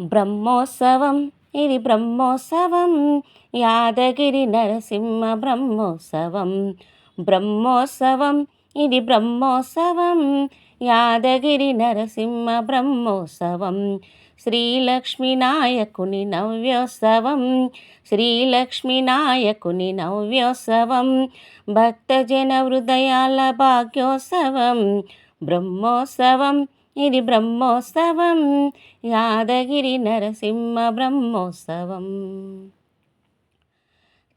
బ్రహ్మోత్సవం ఇది బ్రహ్మోత్సవం, యాదగిరి నరసింహ బ్రహ్మోత్సవం. బ్రహ్మోత్సవం ఇది బ్రహ్మోత్సవం, యాదగిరి నరసింహ బ్రహ్మోత్సవం. శ్రీలక్ష్మీ నాయకుని నవ్యోత్సవం, శ్రీలక్ష్మీ నాయకుని నవ్యోత్సవం. భక్తజన హృదయాల భాగ్యోత్సవం. బ్రహ్మోత్సవం ఇది బ్రహ్మోత్సవం, యాదగిరి నరసింహ బ్రహ్మోత్సవం.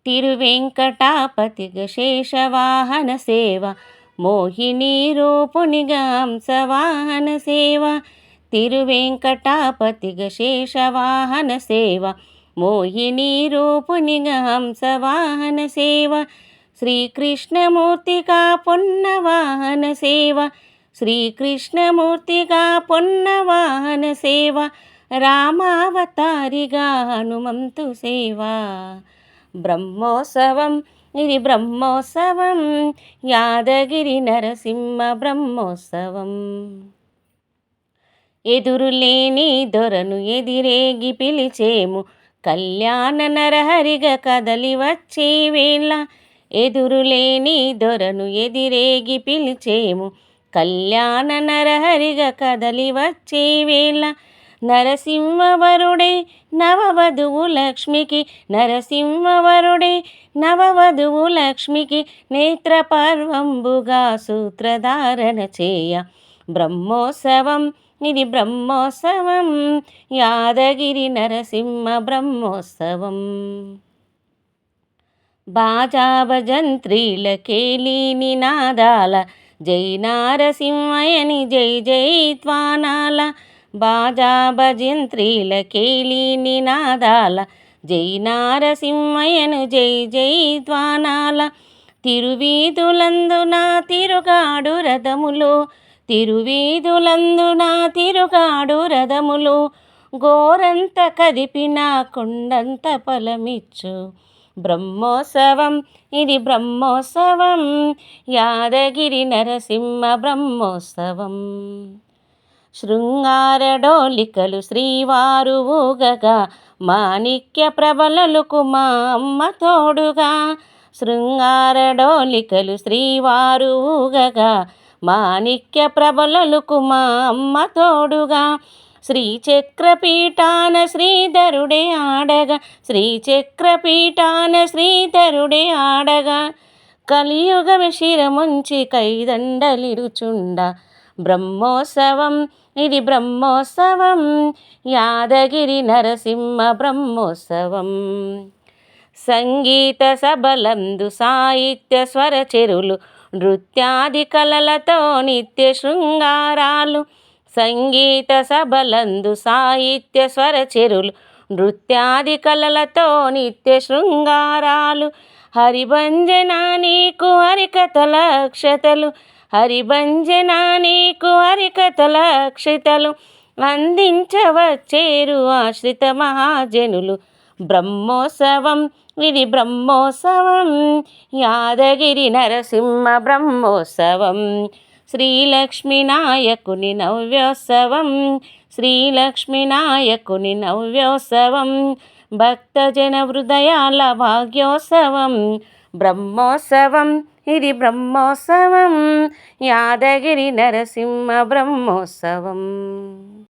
తిరువెంకటాపతిగ శేషవాహన సేవ, మోహినీ రూపునిగా హంసవాహన సేవ. తిరువెంకటాపతిగ శేషవాహన సేవ, మోహినీ రూపునిగా హంసవాహన సేవ. శ్రీకృష్ణమూర్తిగా పొన్నవాహన సేవ, శ్రీకృష్ణమూర్తిగా పొన్నవాహన సేవ. రామావతారిగా హనుమంతు సేవ. బ్రహ్మోత్సవం ఇది బ్రహ్మోత్సవం, యాదగిరి నరసింహ బ్రహ్మోత్సవం. ఎదురులేని దొరను ఎదిరేగి పిలిచేము, కళ్యాణ నరహరిగా కదలి వచ్చే వేళ. ఎదురులేని దొరను ఎదిరేగి పిలిచేము, కళ్యాణ నరహరిగా కదలి వచ్చే వేళ. నరసింహవరుడే నవవధువు లక్ష్మికి, నరసింహవరుడే నవవధువు లక్ష్మికి. నేత్రపర్వంబుగా సూత్రధారణ చేయ. బ్రహ్మోత్సవం ఇది బ్రహ్మోత్సవం, యాదగిరి నరసింహ బ్రహ్మోత్సవం. బాజా భజంత్రీల కేళీ నినాదాల, జై నారసింహయని జై జైత్వానాల. బాజా భజంత్రీల కేళీ నినాదాల, జై నారసింహయను జై జైత్వానాల. తిరువీధులందున తిరుగాడు రథములు, తిరువీధులందున తిరుగాడు రథములు. గోరంత కదిపిన కొండంత ఫలమిచ్చు. బ్రహ్మోత్సవం ఇది బ్రహ్మోత్సవం, యాదగిరి నరసింహ బ్రహ్మోత్సవం. శృంగార డోలికలు శ్రీవారు ఊగగా, మాణిక్య ప్రభలలకు మా అమ్మ తోడుగా. శృంగార డోలికలు శ్రీవారు ఊగగా, మాణిక్య ప్రభలలకు మా అమ్మ తోడుగా. శ్రీచక్రపీఠాన శ్రీధరుడే ఆడగా, శ్రీచక్రపీఠాన శ్రీధరుడే ఆడగా. కలియుగ శిరముంచి కైదండలిరుచుండ. బ్రహ్మోత్సవం ఇది బ్రహ్మోత్సవం, యాదగిరి నరసింహ బ్రహ్మోత్సవం. సంగీత సభలందు సాహిత్య స్వరచెరులు, నృత్యాది కళలతో నిత్య శృంగారాలు. సంగీత సభలందు సాహిత్య స్వరచెరులు, నృత్యాది కళలతో నిత్య శృంగారాలు. హరిభంజనా నీకు హరికథల అక్షతలు, హరిభంజనా నీకు హరికథల అక్షతలు. అందించవచ్చేరు ఆశ్రిత మహాజనులు. బ్రహ్మోత్సవం ఇది బ్రహ్మోత్సవం, యాదగిరి నరసింహ బ్రహ్మోత్సవం. శ్రీలక్ష్మీ నాయకుని నవ్యోత్సవం, శ్రీలక్ష్మీ నాయకుని నవ్యోత్సవం. భక్తజన హృదయాల భాగ్యోత్సవం. బ్రహ్మోత్సవం ఇది బ్రహ్మోత్సవం, యాదగిరి నరసింహ బ్రహ్మోత్సవం.